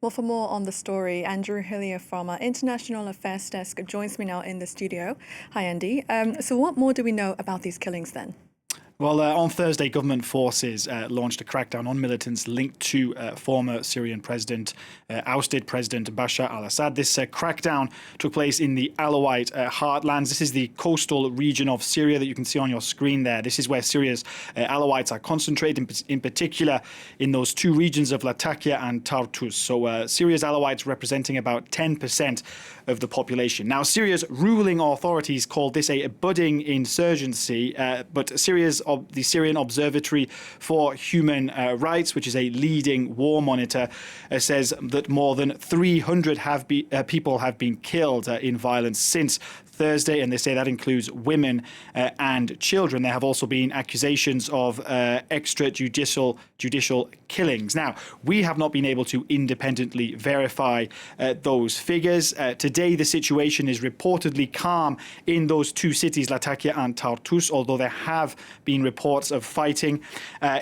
Well, for more on the story, Andrew Hilliar from our International Affairs Desk joins me now in the studio. Hi, Andy. So what more do we know about these killings then? Well, on Thursday, government forces launched a crackdown on militants linked to former Syrian ousted President Bashar al-Assad. This crackdown took place in the Alawite heartlands. This is the coastal region of Syria that you can see on your screen there. This is where Syria's Alawites are concentrated, in particular in those two regions of Latakia and Tartus. So Syria's Alawites representing about 10% of the population. Now, Syria's ruling authorities called this a budding insurgency, but the Syrian Observatory for Human Rights, which is a leading war monitor, says that more than 300 people have been killed in violence since Thursday, and they say that includes women and children. There have also been accusations of extrajudicial killings. Now, we have not been able to independently verify those figures. Today, the situation is reportedly calm in those two cities, Latakia and Tartus, although there have been reports of fighting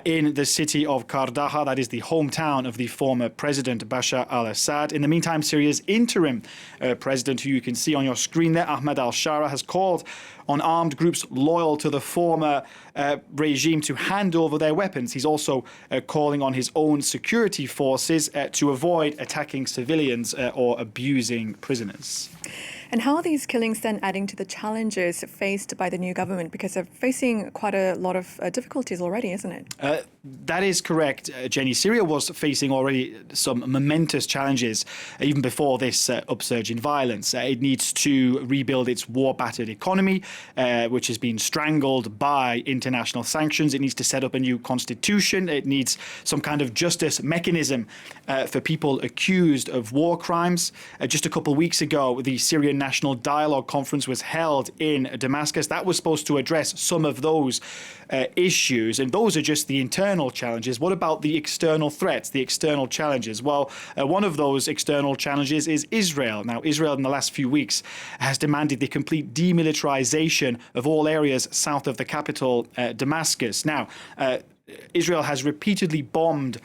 in the city of Kardaha, that is the hometown of the former president Bashar al-Assad. In the meantime, Syria's interim president, who you can see on your screen there, Ahmed al-Shara, has called on armed groups loyal to the former regime to hand over their weapons. He's also calling on his own security forces to avoid attacking civilians or abusing prisoners. And how are these killings then adding to the challenges faced by the new government? Because they're facing quite a lot of difficulties already, isn't it? That is correct, Jenny. Syria was facing already some momentous challenges even before this upsurge in violence. It needs to rebuild its war-battered economy, which has been strangled by international sanctions. It needs to set up a new constitution. It needs some kind of justice mechanism for people accused of war crimes. Just a couple of weeks ago, the Syrian National Dialogue Conference was held in Damascus. That was supposed to address some of those issues, and those are just the internal challenges. What about the external threats, the external challenges? Well, one of those external challenges is Israel. Now, Israel in the last few weeks has demanded the complete demilitarization of all areas south of the capital, Damascus. Now, Israel has repeatedly bombed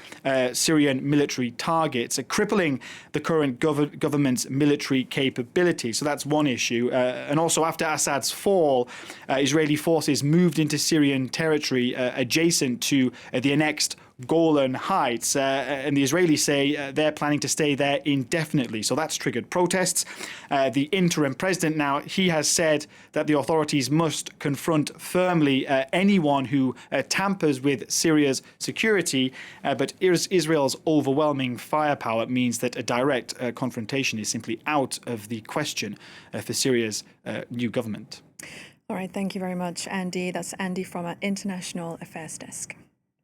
Syrian military targets, crippling the current government's military capability. So that's one issue. And also, after Assad's fall, Israeli forces moved into Syrian territory adjacent to the annexed Golan Heights, and the Israelis say they're planning to stay there indefinitely. So that's triggered protests. The interim president now, he has said that the authorities must confront firmly anyone who tampers with Syria's security, but Israel's overwhelming firepower means that a direct confrontation is simply out of the question for Syria's new government. All right, thank you very much, Andy. That's Andy from our International Affairs Desk.